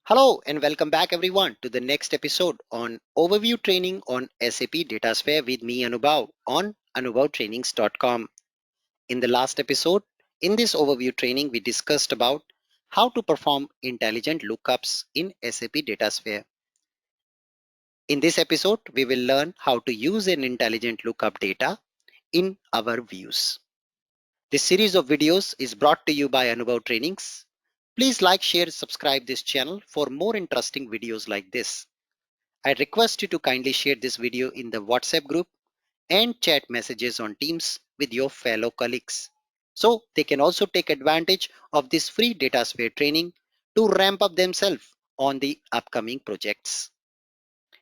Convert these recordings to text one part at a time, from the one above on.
Hello and welcome back everyone to the next episode on overview training on SAP Datasphere with me Anubhav on anubhavtrainings.com. In the last episode, in this overview training, we discussed about how to perform intelligent lookups in SAP Datasphere. In this episode, we will learn how to use an intelligent lookup data in our views. This series of videos is brought to you by Anubhav Trainings. Please like, share, subscribe this channel for more interesting videos like this. I request you to kindly share this video in the WhatsApp group and chat messages on Teams with your fellow colleagues. So they can also take advantage of this free DataSphere training to ramp up themselves on the upcoming projects.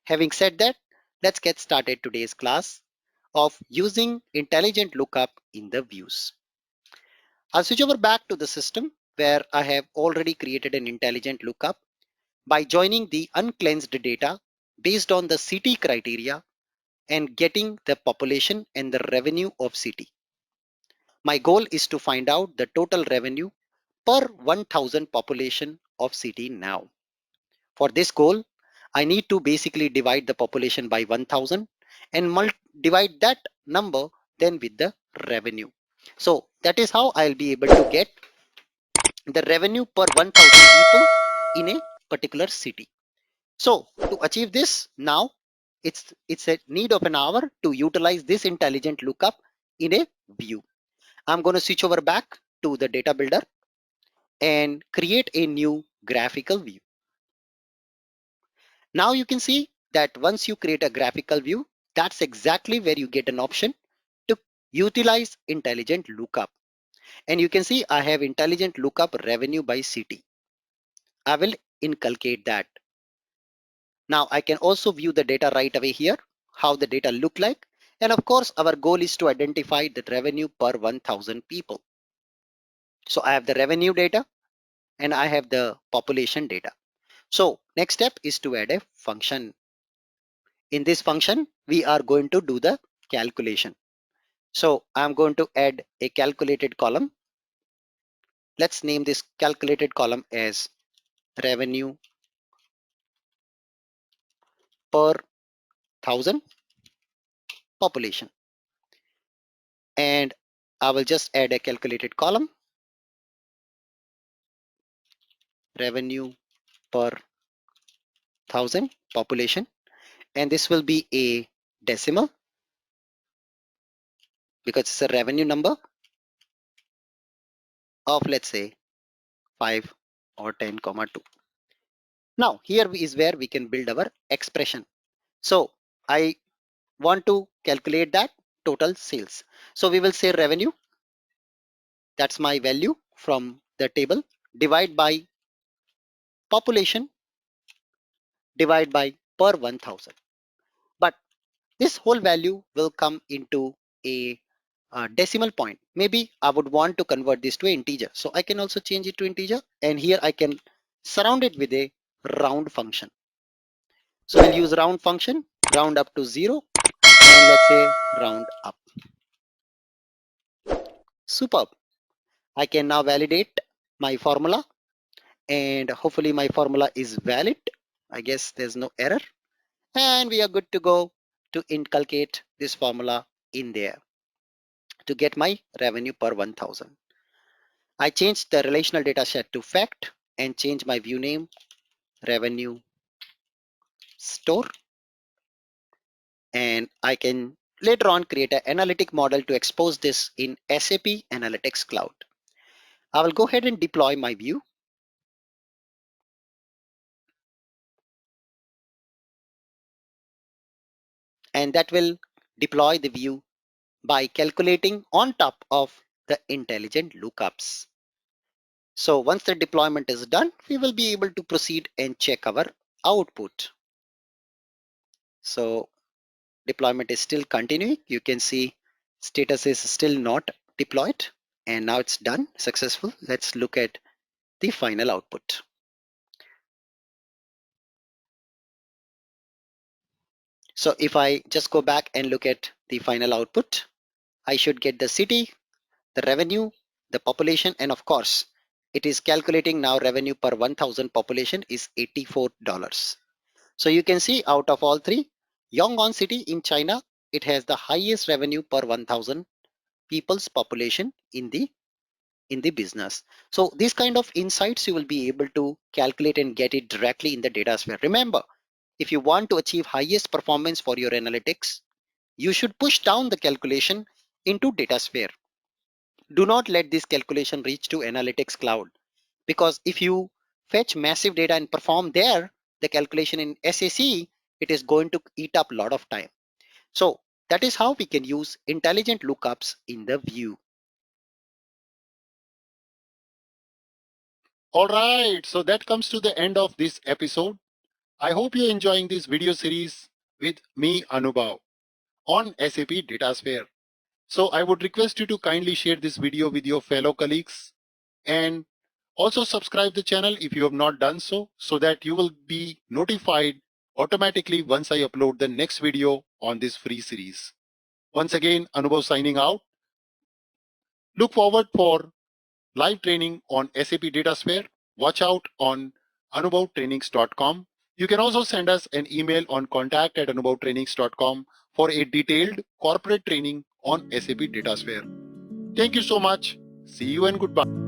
Having said that, let's get started today's class of using intelligent lookup in the views. I'll switch over back to the system where I have already created an intelligent lookup by joining the uncleansed data based on the city criteria and getting the population and the revenue of city. My goal is to find out the total revenue per 1000 population of city now. For this goal, I need to basically divide the population by 1000 and divide that number then with the revenue. So that is how I'll be able to get the revenue per 1000 people in a particular city. So to achieve this now, it's a need of an hour to utilize this intelligent lookup in a view. I'm going to switch over back to the data builder and create a new graphical view. Now you can see that once you create a graphical view, that's exactly where you get an option to utilize intelligent lookup. And you can see I have intelligent lookup revenue by city. I will inculcate that. Now I can also view the data right away here, how the data look like. And of course, our goal is to identify the revenue per 1000 people. So I have the revenue data and I have the population data. So next step is to add a function. In this function, we are going to do the calculation. So I'm going to add a calculated column. Let's name this calculated column as revenue per 1000 population. And I will just add a calculated column, revenue per 1000 population. And this will be a decimal because it's a revenue number of, let's say, 5 or 10 comma 2. Now here is where we can build our expression. So I want to calculate that total sales. So we will say revenue, that's my value from the table, divide by population, divide by per 1000. But this whole value will come into a decimal point. Maybe I would want to convert this to an integer. So I can also change it to integer, and here I can surround it with a round function. So we'll use round function, round up to 0, and let's say round up. Superb. I can now validate my formula, and hopefully my formula is valid. I guess there's no error, and we are good to go to inculcate this formula in there to get my revenue per 1000. I changed the relational data set to fact and change my view name revenue store, and I can later on create an analytic model to expose this in SAP Analytics Cloud. I will go ahead and deploy my view. And that will deploy the view by calculating on top of the intelligent lookups. So once the deployment is done, we will be able to proceed and check our output. So deployment is still continuing. You can see status is still not deployed, and now it's done, successful. Let's look at the final output. So if I just go back and look at the final output, I should get the city, the revenue, the population, and of course, It is calculating now revenue per 1000 population is $84. So you can see out of all three, Yangon City in China, it has the highest revenue per 1000 people's population in the business. So these kind of insights you will be able to calculate and get it directly in the data sphere. Remember, if you want to achieve highest performance for your analytics, you should push down the calculation into data sphere. Do not let this calculation reach to analytics cloud, because if you fetch massive data and perform there, the calculation in SAC, it is going to eat up a lot of time. So that is how we can use intelligent lookups in the view. All right, so that comes to the end of this episode. I hope you're enjoying this video series with me, Anubhav, on SAP DataSphere. So I would request you to kindly share this video with your fellow colleagues and also subscribe the channel if you have not done so that you will be notified automatically once I upload the next video on this free series. Once again, Anubhav signing out. Look forward for live training on SAP DataSphere. Watch out on anubhavtrainings.com. You can also send us an email on contact@anubhavtrainings.com for a detailed corporate training on SAP DataSphere. Thank you so much. See you and goodbye.